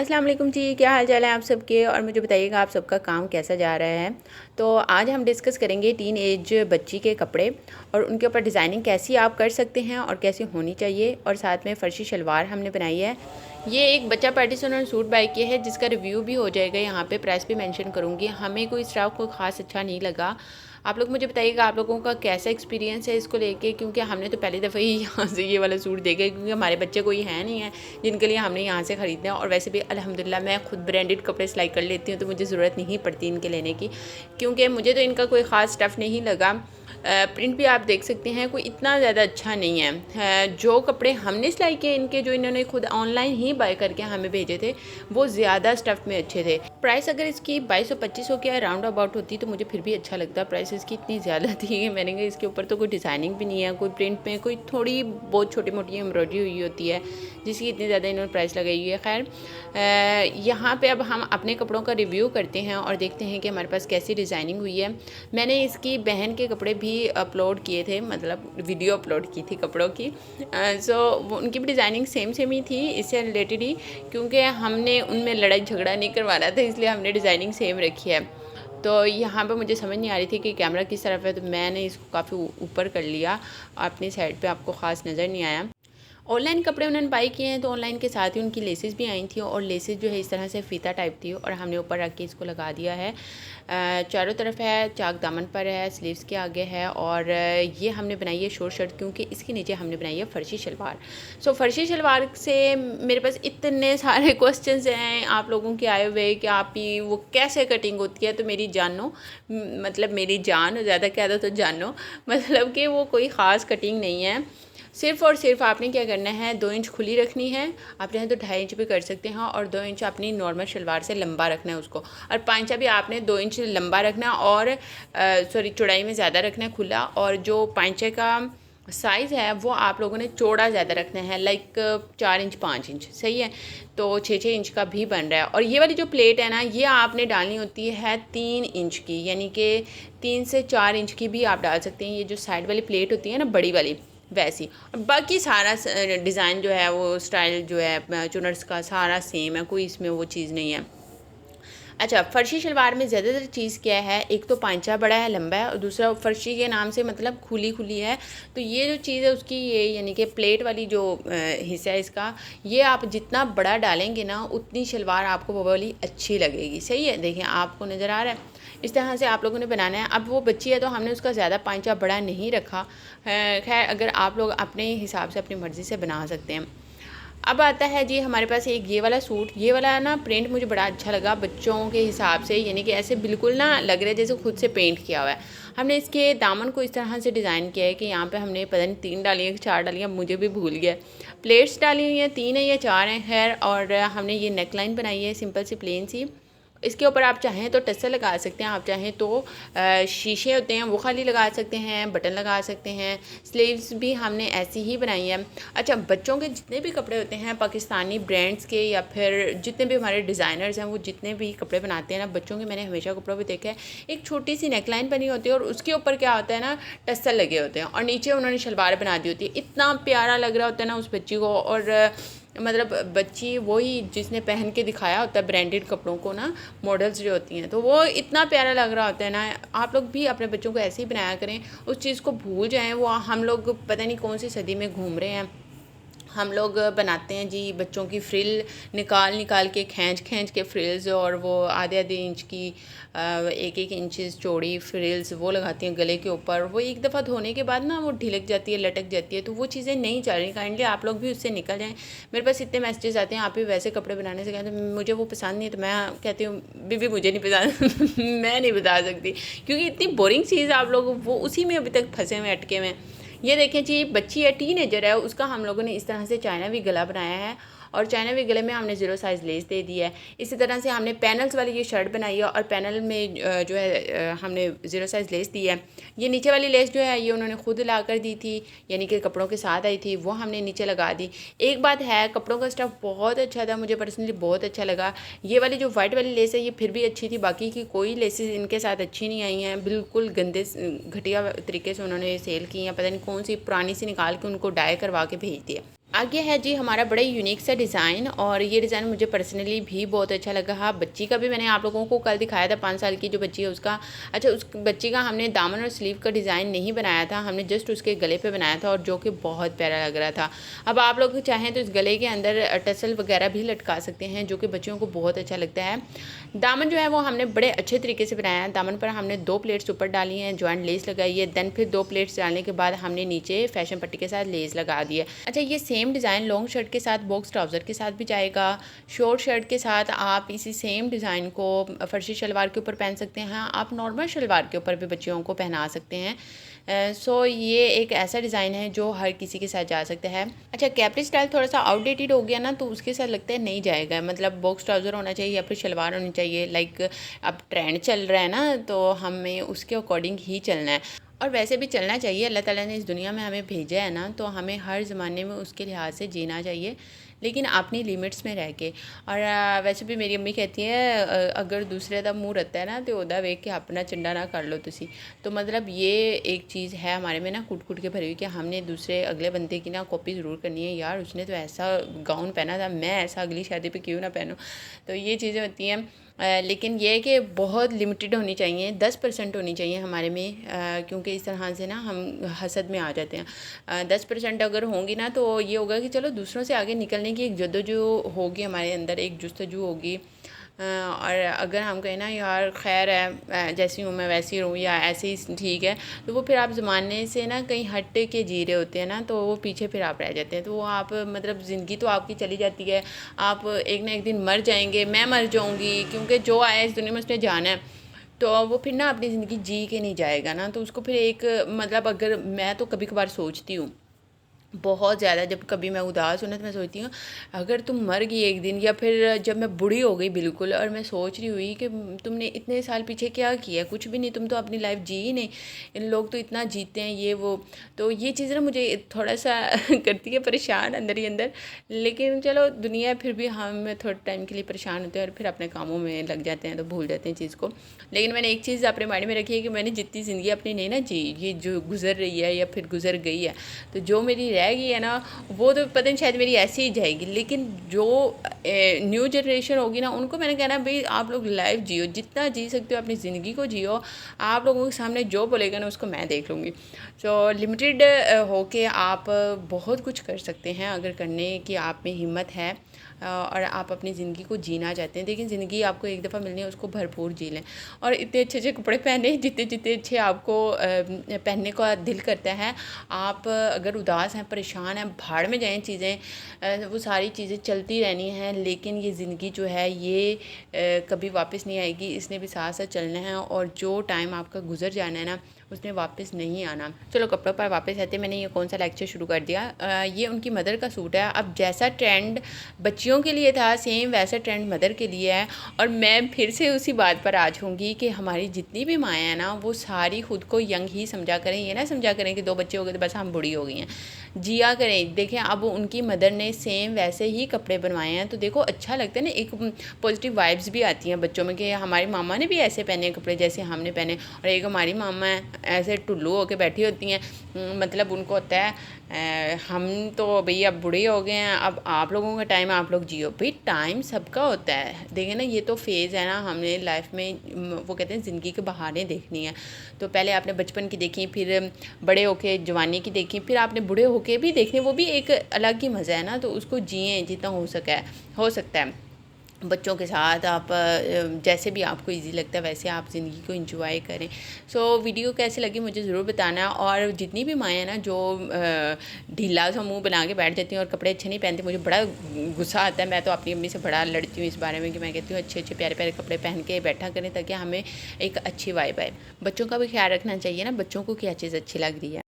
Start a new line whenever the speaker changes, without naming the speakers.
अस्सलाम वालेकुम जी, क्या हाल चाल है आप सबके। और मुझे बताइएगा आप सबका काम कैसा जा रहा है। तो आज हम डिस्कस करेंगे टीन एज बच्ची के कपड़े और उनके ऊपर डिज़ाइनिंग कैसी आप कर सकते हैं और कैसी होनी चाहिए। और साथ में फ़र्शी शलवार हमने बनाई है। ये एक बच्चा पार्टीशन और सूट बाय किया है जिसका रिव्यू भी हो जाएगा, यहाँ पे प्राइस भी मेंशन करूँगी। हमें कोई स्टाफ को ख़ास अच्छा नहीं लगा। आप लोग मुझे बताइएगा आप लोगों का कैसा एक्सपीरियंस है इसको लेके, क्योंकि हमने तो पहली दफ़ा ही यहाँ से ये वाला सूट देखा है, क्योंकि हमारे बच्चे कोई है नहीं है जिनके लिए हमने यहाँ से ख़रीदना है। और वैसे भी अल्हम्दुलिल्लाह मैं खुद ब्रांडेड कपड़े सिलाई कर लेती हूँ, तो मुझे ज़रूरत नहीं पड़ती इनके लेने की, क्योंकि मुझे तो इनका कोई ख़ास स्टफ़ नहीं लगा। प्रिंट भी आप देख सकते हैं कोई इतना ज़्यादा अच्छा नहीं है। जो कपड़े हमने सिलाई किए इनके, जो इन्होंने खुद ऑनलाइन ही बाय करके हमें भेजे थे, वो ज़्यादा स्टफ़ में अच्छे थे। प्राइस अगर इसकी 2200-2500 के राउंड अबाउट होती तो मुझे फिर भी अच्छा लगता। प्राइस इसकी इतनी ज़्यादा थी, मैंने कहा इसके ऊपर तो कोई डिज़ाइनिंग भी नहीं है, कोई प्रिंट में कोई थोड़ी बहुत छोटी मोटी एम्ब्रॉयडरी हुई होती है जिसकी इतनी ज़्यादा इन्होंने प्राइस लगाई हुई है। खैर यहाँ पे अब हम अपने कपड़ों का रिव्यू करते हैं और देखते हैं कि हमारे पास कैसी डिज़ाइनिंग हुई है। मैंने इसकी बहन के कपड़े भी अपलोड किए थे, मतलब वीडियो अपलोड की थी कपड़ों की। सो उनकी भी डिज़ाइनिंग सेम सेम ही थी इससे रिलेटेड ही, क्योंकि हमने उनमें लड़ाई झगड़ा नहीं करवाना था, इसलिए हमने डिज़ाइनिंग सेम रखी है। तो यहाँ पे मुझे समझ नहीं आ रही थी कि कैमरा किस तरफ है, तो मैंने इसको काफ़ी ऊपर कर लिया, अपनी साइड पे आपको ख़ास नज़र नहीं आया। ऑनलाइन कपड़े उन्होंने बाई किए हैं, तो ऑनलाइन के साथ ही उनकी लेसेस भी आई थी, और लेसेस जो है इस तरह से फ़ीता टाइप थी और हमने ऊपर रख के इसको लगा दिया है। चारों तरफ है, चाक दामन पर है, स्लीव्स के आगे है। और ये हमने बनाई है शॉर्ट शर्ट, क्योंकि इसके नीचे हमने बनाई है फ़र्शी शलवार। सो फ़र्शी शलवार से मेरे पास इतने सारे क्वेश्चंस हैं आप लोगों के आए हुए कि आप ही वो कैसे कटिंग होती है। तो मेरी जानो, मतलब मेरी जान ज़्यादा कह दो तो जानो, मतलब कि वो कोई ख़ास कटिंग नहीं है। सिर्फ़ और सिर्फ आपने क्या करना है, 2 इंच खुली रखनी है। आप चाहें तो 2.5 इंच भी कर सकते हैं, और 2 इंच अपनी नॉर्मल शलवार से लंबा रखना है उसको। और पांचा भी आपने 2 इंच लंबा रखना, और चौड़ाई में ज़्यादा रखना है खुला। और जो पांचे का साइज़ है वो आप लोगों ने चौड़ा ज़्यादा रखना है, लाइक 4 इंच 5 इंच सही है। तो 6-6 इंच का भी बन रहा है। और ये वाली जो प्लेट है ना, ये आपने डालनी होती है 3 इंच की, यानी कि 3 से 4 इंच की भी आप डाल सकते हैं। ये जो साइड वाली प्लेट होती है ना, बड़ी वाली, वैसी। और बाकी सारा डिज़ाइन जो है, वो स्टाइल जो है चुनर्स का सारा सेम है, कोई इसमें वो चीज़ नहीं है। अच्छा, फ़र्शी शलवार में ज़्यादातर चीज़ क्या है, एक तो पांचा बड़ा है, लंबा है, और दूसरा फ़र्शी के नाम से मतलब खुली खुली है। तो ये जो चीज़ है उसकी, ये यानी कि प्लेट वाली जो हिस्सा है इसका, ये आप जितना बड़ा डालेंगे ना, उतनी शलवार आपको वो वाली अच्छी लगेगी। सही है, देखिए आपको नज़र आ रहा है। इस तरह से आप लोगों ने बनाना है। अब वो बच्ची है तो हमने उसका ज़्यादा पांचा बड़ा नहीं रखा। खैर, अगर आप लोग अपने हिसाब से अपनी मर्ज़ी से बना सकते हैं। अब आता है जी हमारे पास एक ये वाला सूट। ये वाला ना प्रिंट मुझे बड़ा अच्छा लगा बच्चों के हिसाब से, यानी कि ऐसे बिल्कुल ना लग रहा है जैसे खुद से पेंट किया हुआ है। हमने इसके दामन को इस तरह से डिज़ाइन किया है कि यहाँ पे हमने पता नहीं 3 डाली है कि 4 डाली है, मुझे भी भूल गया। प्लेट्स डाली हुई हैं, 3 है या 4 हैं खैर। और हमने ये नेक लाइन बनाई है सिंपल सी प्लेन सी। इसके ऊपर आप चाहें तो टस्सर लगा सकते हैं, आप चाहें तो शीशे होते हैं वो खाली लगा सकते हैं, बटन लगा सकते हैं। स्लीव्स भी हमने ऐसी ही बनाई है। अच्छा, बच्चों के जितने भी कपड़े होते हैं पाकिस्तानी ब्रांड्स के, या फिर जितने भी हमारे डिज़ाइनर्स हैं वो जितने भी कपड़े बनाते हैं ना बच्चों के, मैंने हमेशा कपड़ों पे देखा है एक छोटी सी नेकलाइन बनी होती है, और उसके ऊपर क्या होता है ना, टस्सर लगे होते हैं, और नीचे उन्होंने शलवार बना दी होती है। इतना प्यारा लग रहा होता है ना उस बच्ची को। और मतलब बच्ची वही जिसने पहन के दिखाया होता है ब्रांडेड कपड़ों को ना, मॉडल्स जो होती हैं, तो वो इतना प्यारा लग रहा होता है ना। आप लोग भी अपने बच्चों को ऐसे ही बनाया करें, उस चीज़ को भूल जाएं। वो हम लोग पता नहीं कौन सी सदी में घूम रहे हैं। हम लोग बनाते हैं जी बच्चों की फ्रिल निकाल निकाल के, खींच खींच के फ्रिल्स, और वो आधे आधे इंच की 1-1 इंचेस चौड़ी फ्रिल्स वो लगाती हैं गले के ऊपर। वो एक दफ़ा धोने के बाद ना वो ढिलक जाती है, लटक जाती है। तो वो चीज़ें नहीं चल रही। काइंडली आप लोग भी उससे निकल जाएं। मेरे पास इतने मैसेजेस आते हैं आप भी वैसे कपड़े बनाने से, कहते हैं मुझे वो पसंद नहीं है। तो मैं कहती हूँ बीबी मुझे नहीं पसंद मैं नहीं बता सकती, क्योंकि इतनी बोरिंग चीज़ आप लोग वो उसी में अभी तक फंसे हुए, अटके हुए। ये देखें जी, बच्ची है, टीनेजर है, उसका हम लोगों ने इस तरह से चाइनावी गला बनाया है, और चाइनावी गले में हमने 0 साइज़ लेस दे दी है। इसी तरह से हमने पैनल्स वाली ये शर्ट बनाई है, और पैनल में जो है हमने 0 साइज़ लेस दी है। ये नीचे वाली लेस जो है ये उन्होंने खुद ला कर दी थी, यानी कि कपड़ों के साथ आई थी, वो हमने नीचे लगा दी। एक बात है, कपड़ों का स्टफ़ बहुत अच्छा था, मुझे पर्सनली बहुत अच्छा लगा। ये वाली जो वाइट वाली लेस है ये फिर भी अच्छी थी, बाकी की कोई लेसेस इनके साथ अच्छी नहीं आई हैं। बिल्कुल गंदे घटिया तरीके से उन्होंने सेल की हैं, पता नहीं कौन सी पुरानी सी निकाल के उनको डाई करवा के भेज दिया। आगे है जी हमारा बड़ा यूनिक सा डिज़ाइन, और ये डिज़ाइन मुझे पर्सनली भी बहुत अच्छा लगा। हाँ, बच्ची का भी मैंने आप लोगों को कल दिखाया था, 5 साल की जो बच्ची है उसका। अच्छा, उस बच्ची का हमने दामन और स्लीव का डिज़ाइन नहीं बनाया था, हमने जस्ट उसके गले पे बनाया था, और जो कि बहुत प्यारा लग रहा था। अब आप लोग चाहें तो इस गले के अंदर टसल वगैरह भी लटका सकते हैं, जो कि बच्चियों को बहुत अच्छा लगता है। दामन जो है वो हमने बड़े अच्छे तरीके से बनाया है। दामन पर हमने 2 प्लेट्स ऊपर डाली हैं, जॉइंट लेस लगाई है, देन फिर 2 प्लेट्स डालने के बाद हमने नीचे फैशन पट्टी के साथ लेस लगा दी है। अच्छा, ये सेम डिज़ाइन लॉन्ग शर्ट के साथ, बॉक्स ट्राउज़र के साथ भी जाएगा। शॉर्ट शर्ट के साथ आप इसी सेम डिज़ाइन को फर्शी शलवार के ऊपर पहन सकते हैं, आप नॉर्मल शलवार के ऊपर भी बच्चियों को पहना सकते हैं। सो ये एक ऐसा डिज़ाइन है जो हर किसी के साथ जा सकता है। अच्छा, कैपरी स्टाइल थोड़ा सा आउटडेटेड हो गया ना, तो उसके साथ लगता है नहीं जाएगा। मतलब बॉक्स ट्राउज़र होना चाहिए या फिर शलवार होनी चाहिए। लाइक अब ट्रेंड चल रहा है ना, तो हमें उसके अकॉर्डिंग ही चलना है, और वैसे भी चलना चाहिए। अल्लाह ताला ने इस दुनिया में हमें भेजा है ना, तो हमें हर ज़माने में उसके लिहाज से जीना चाहिए, लेकिन अपनी लिमिट्स में रह के। और वैसे भी मेरी अम्मी कहती है अगर दूसरे का मुँह रहता है ना, तो उदा वेख के अपना चंडा ना कर लो तुसी। तो मतलब ये एक चीज़ है हमारे में ना, कूट कूट के भरी हुई, कि हमने दूसरे अगले बंदे की ना कॉपी ज़रूर करनी है। यार उसने तो ऐसा गाउन पहना था, मैं ऐसा अगली शादी पे क्यों ना पहनूँ। तो ये चीज़ें होती हैं। लेकिन ये है कि बहुत लिमिटेड होनी चाहिए, 10% होनी चाहिए हमारे में, क्योंकि इस तरह से ना हम हसद में आ जाते हैं। 10% अगर होंगी ना, तो ये होगा कि चलो दूसरों से आगे निकलने की एक जद्दोजहद होगी हमारे अंदर, एक जुस्तजू होगी। और अगर हम कहें ना यार खैर है, जैसी हूँ मैं वैसी रहूँ, या ऐसे ही ठीक है, तो वो फिर आप ज़माने से ना कहीं हट के जी रहे होते हैं ना, तो वो पीछे फिर आप रह जाते हैं। तो वो आप मतलब ज़िंदगी तो आपकी चली जाती है, आप एक ना एक दिन मर जाएंगे, मैं मर जाऊँगी, क्योंकि जो आया इस दुनिया में उसने जाना है। तो वो फिर ना अपनी ज़िंदगी जी के नहीं जाएगा ना, तो उसको फिर एक मतलब, अगर मैं तो कभी कभार सोचती हूँ बहुत ज़्यादा, जब कभी मैं उदास हूँ ना, तो मैं सोचती हूँ अगर तुम मर गई एक दिन, या फिर जब मैं बूढ़ी हो गई बिल्कुल, और मैं सोच रही हुई कि तुमने इतने साल पीछे क्या किया, कुछ भी नहीं, तुम तो अपनी लाइफ जी ही नहीं, इन लोग तो इतना जीते हैं ये वो। तो ये चीज़ ना मुझे थोड़ा सा करती है परेशान अंदर ही अंदर। लेकिन चलो दुनिया फिर भी हम थोड़े टाइम के लिए परेशान होते हैं, और फिर अपने कामों में लग जाते हैं, तो भूल जाते हैं चीज़ को। लेकिन मैंने एक चीज़ अपने माइंड में रखी है कि मैंने जितनी ज़िंदगी अपनी नहीं ना जी, ये जो गुजर रही है या फिर गुजर गई है, तो जो मेरी रह गई है ना, वो तो पता नहीं शायद मेरी ऐसी ही जाएगी। लेकिन जो न्यू जनरेशन होगी ना, उनको मैंने कहना भाई आप लोग लाइफ जियो, जितना जी सकते हो अपनी ज़िंदगी को जियो। आप लोगों के सामने जो बोलेगा ना उसको मैं देख लूँगी। तो लिमिटेड होके आप बहुत कुछ कर सकते हैं, अगर करने की आप में हिम्मत है और आप अपनी ज़िंदगी को जीना चाहते हैं। लेकिन ज़िंदगी आपको एक दफ़ा मिलनी है, उसको भरपूर जी लें, और इतने अच्छे अच्छे कपड़े पहने जितने जितने अच्छे आपको पहनने का दिल करता है। आप अगर उदास हैं, परेशान हैं, भाड़ में जाएँ चीज़ें, वो सारी चीज़ें चलती रहनी हैं, लेकिन ये ज़िंदगी जो है ये कभी वापस नहीं आएगी, इसने भी साथ साथ चलना है, और जो टाइम आपका गुजर जाना है ना, उसने वापस नहीं आना। चलो कपड़ों पर वापस आते, मैंने ये कौन सा लेक्चर शुरू कर दिया। ये उनकी मदर का सूट है। अब जैसा ट्रेंड बच्चियों के लिए था, सेम वैसा ट्रेंड मदर के लिए है। और मैं फिर से उसी बात पर आ जाऊँगी कि हमारी जितनी भी माएँ हैं ना, वो सारी खुद को यंग ही समझा करें। ये ना समझा करें कि 2 बच्चे हो गए तो बस हम बूढ़ी हो गई हैं। जिया करें। देखें अब उनकी मदर ने सेम वैसे ही कपड़े बनवाए हैं, तो देखो अच्छा लगता है ना, एक पॉजिटिव वाइब्स भी आती हैं बच्चों में कि हमारी मामा ने भी ऐसे पहने कपड़े जैसे हमने पहने। और एक हमारी मामा है ऐसे टुल्लू होके बैठी होती हैं, मतलब उनको होता है हम तो भई अब बूढ़े हो गए हैं, अब आप लोगों का टाइम आप लोग जियो। भाई टाइम सबका होता है, देखें ना ये तो फेज़ है ना, हमने लाइफ में वो कहते हैं ज़िंदगी के बहाने देखनी है। तो पहले आपने बचपन की देखी, फिर बड़े होके जवानी की देखी, फिर आपने बूढ़े होके भी देखने, वो भी एक अलग ही मज़ा है ना। तो उसको जिएँ जितना हो सकता है। बच्चों के साथ आप जैसे भी आपको इजी लगता है वैसे आप ज़िंदगी को एंजॉय करें। सो वीडियो कैसे लगी मुझे ज़रूर बताना। और जितनी भी माएँ हैं ना जो ढीला सा मुंह बना के बैठ जाती हैं और कपड़े अच्छे नहीं पहनते, मुझे बड़ा गुस्सा आता है। मैं तो अपनी अम्मी से बड़ा लड़ती हूँ इस बारे में कि मैं कहती हूँ अच्छे अच्छे प्यारे प्यारे कपड़े पहन के बैठा करें, ताकि हमें एक अच्छी वाइब आए। बच्चों का भी ख्याल रखना चाहिए ना, बच्चों को क्या चीज़ अच्छी लग रही है।